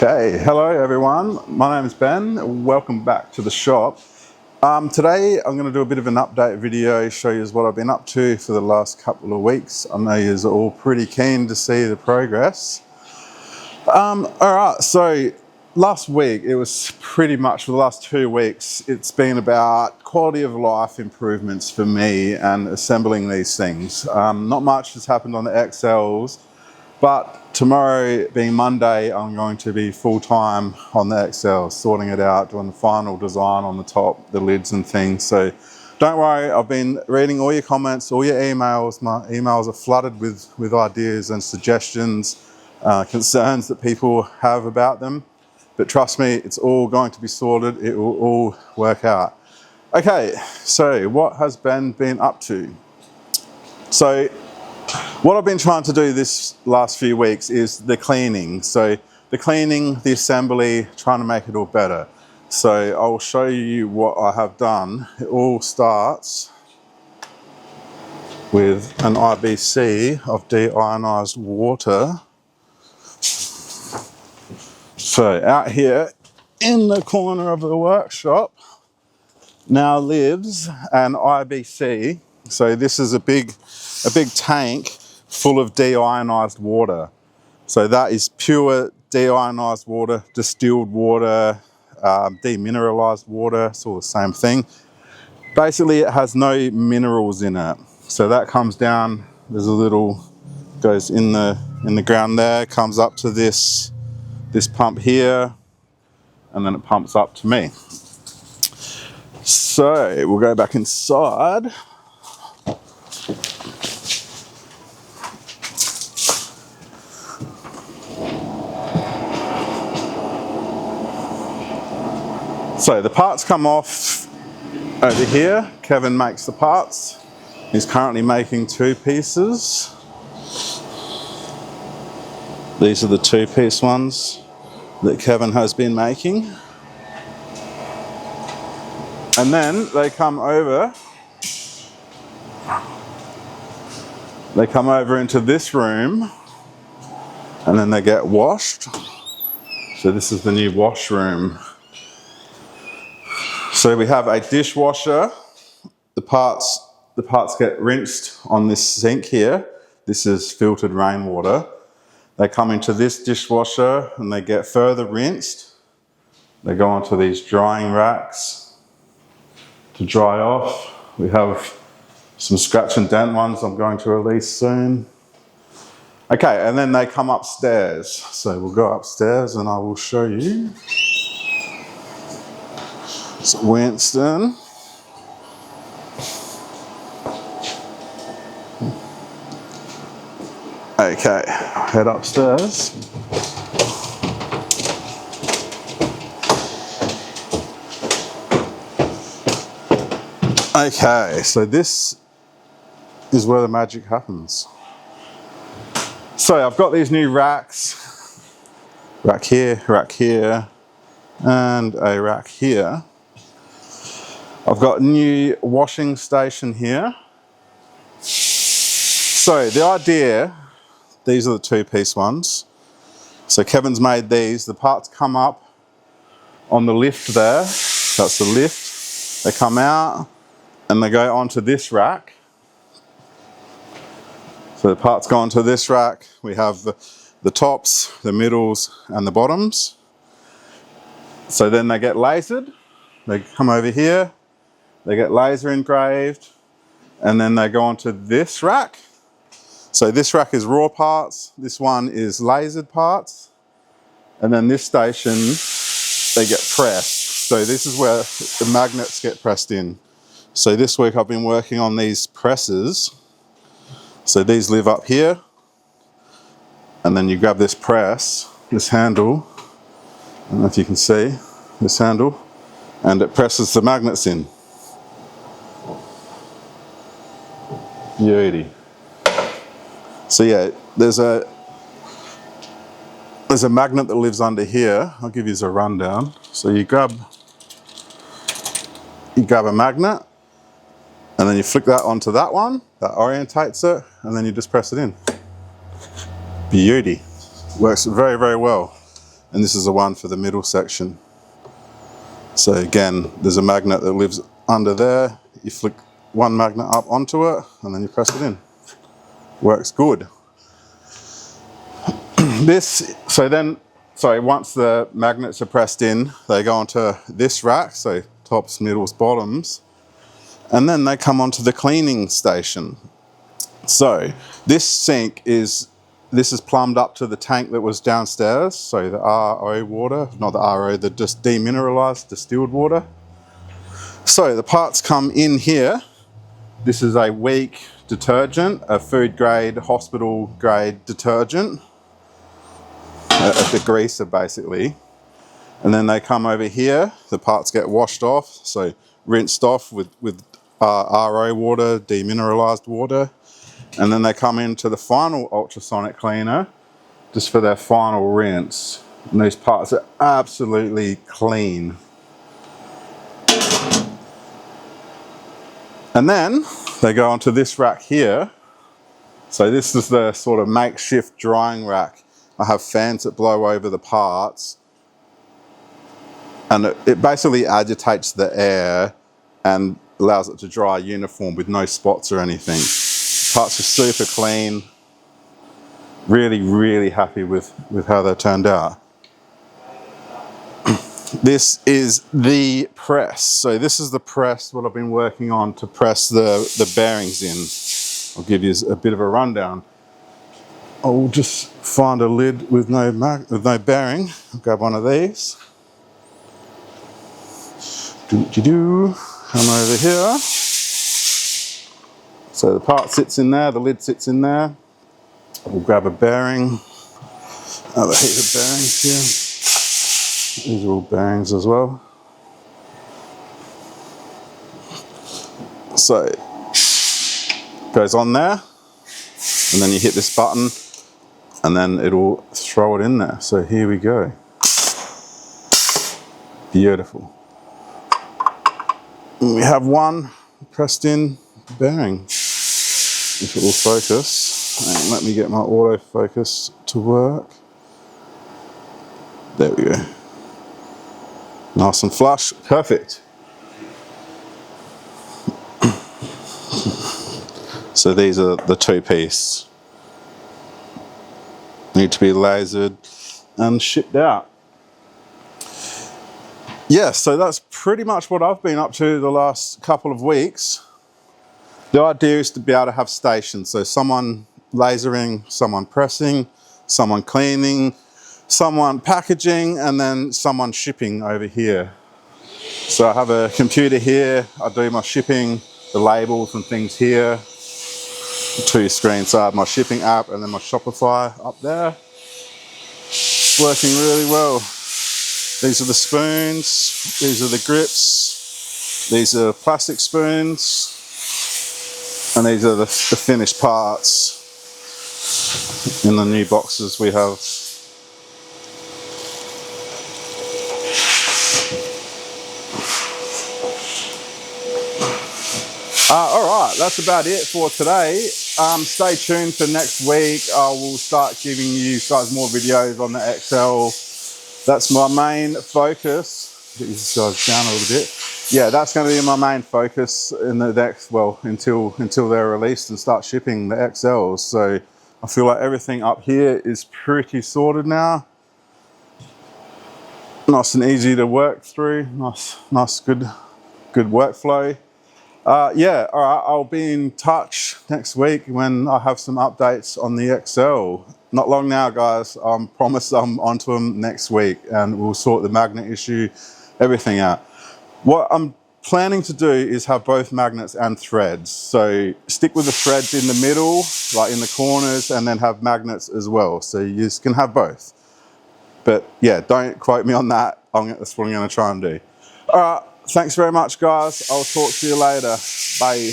Okay, hello everyone. My name is Ben. Welcome back to the shop. Today I'm going to do a bit of an update video, show you what I've been up to for the last couple of weeks. I know you're all pretty keen to see the progress. Alright, so last week, it was pretty much for the last 2 weeks, it's been about quality of life improvements for me and assembling these things. Not much has happened on the XLs, but tomorrow being Monday, I'm going to be full-time on the XL, sorting it out, doing the final design on the top, the lids and things. So don't worry, I've been reading all your comments, all your emails. My emails are flooded with ideas and suggestions, concerns that people have about them. But trust me, it's all going to be sorted. It will all work out. Okay, so what has Ben been up to? So what I've been trying to do this last few weeks is the cleaning. So the cleaning, the assembly, trying to make it all better. So I'll show you what I have done. It all starts with an IBC of deionized water. So out here in the corner of the workshop now lives an IBC. So this is a big tank full of deionized water. So that is pure deionized water, distilled water, demineralized water. It's all the same thing. Basically, it has no minerals in it. So that comes down. There's a little goes in the ground there. Comes up to this pump here, and then it pumps up to me. So we'll go back inside. So the parts come off over here. Kevin makes the parts. He's currently making 2 pieces. These are the 2-piece ones that Kevin has been making. And then they come over into this room, and then they get washed. So this is the new wash room. So we have a dishwasher. The parts get rinsed on this sink here. This is filtered rainwater. They come into this dishwasher and they get further rinsed. They go onto these drying racks to dry off. We have some scratch and dent ones I'm going to release soon. Okay, and then they come upstairs. So we'll go upstairs and I will show you. So Winston. Okay, head upstairs. Okay, so this is where the magic happens. So I've got these new racks. Rack here, and a rack here. I've got a new washing station here. So the idea, these are the 2-piece ones. So Kevin's made these. The parts come up on the lift there. That's the lift. They come out and they go onto this rack. So the parts go onto this rack. We have the tops, the middles, and the bottoms. So then they get lasered. They come over here. They get laser engraved, and then they go onto this rack. So this rack is raw parts, this one is lasered parts, and then this station, they get pressed. So this is where the magnets get pressed in. So this week I've been working on these presses. So these live up here, and then you grab this press, this handle, I don't know if you can see, this handle, and it presses the magnets in. Beauty. So yeah, there's a magnet that lives under here. I'll give you a rundown. So you grab a magnet, and then you flick that onto that one, that orientates it, and then you just press it in. Beauty. Works very, very well. and this is the one for the middle section. So again, there's a magnet that lives under there. You flick one magnet up onto it and then you press it in. Works good. Once the magnets are pressed in, they go onto this rack, so tops, middles, bottoms, and then they come onto the cleaning station. So this sink is plumbed up to the tank that was downstairs, so the RO water, not the RO, the just demineralized distilled water. So the parts come in here. This is a weak detergent, a food grade, hospital grade detergent, a degreaser basically. And then they come over here, the parts get washed off, so rinsed off with RO water, demineralized water. And then they come into the final ultrasonic cleaner just for their final rinse. And these parts are absolutely clean. And then they go onto this rack here. So this is the sort of makeshift drying rack. I have fans that blow over the parts, and it basically agitates the air and allows it to dry uniform with no spots or anything. Parts are super clean. Really, really happy with how they turned out. This is the press. So this is the press, what I've been working on to press the bearings in. I'll give you a bit of a rundown. I'll just find a lid with no bearing. I'll grab one of these. Come over here. So the part sits in there, the lid sits in there. We'll grab a bearing. Another heap of bearings here. These are all bearings as well. So it goes on there, and then you hit this button, and then it'll throw it in there. So here we go. Beautiful. And we have one pressed in bearing. If it will focus, and let me get my autofocus to work. There we go. Nice and flush, perfect. So these are the two-piece. Need to be lasered and shipped out. Yeah, so that's pretty much what I've been up to the last couple of weeks. The idea is to be able to have stations, so someone lasering, someone pressing, someone cleaning, someone packaging, and then someone shipping over here. So I have a computer here, I do my shipping, the labels and things here. Two screens, so I have my shipping app and then my Shopify up there. It's working really well. These are the spoons, these are the grips, these are plastic spoons, and these are the finished parts in the new boxes we have. Alright, that's about it for today. Stay tuned for next week. I will start giving you guys more videos on the XL. That's my main focus. Get these guys down a little bit. Yeah, that's going to be my main focus in the next, well, until they're released and start shipping the XLs. So I feel like everything up here is pretty sorted now. Nice and easy to work through. Nice, good workflow. Yeah, all right, I'll be in touch next week when I have some updates on the XL. Not long now, guys. I promise I'm onto them next week, and we'll sort the magnet issue, everything out. What I'm planning to do is have both magnets and threads. So stick with the threads in the middle, like in the corners, and then have magnets as well. So you can have both. But yeah, don't quote me on that. That's what I'm going to try and do. All right. Thanks very much, guys. I'll talk to you later. Bye.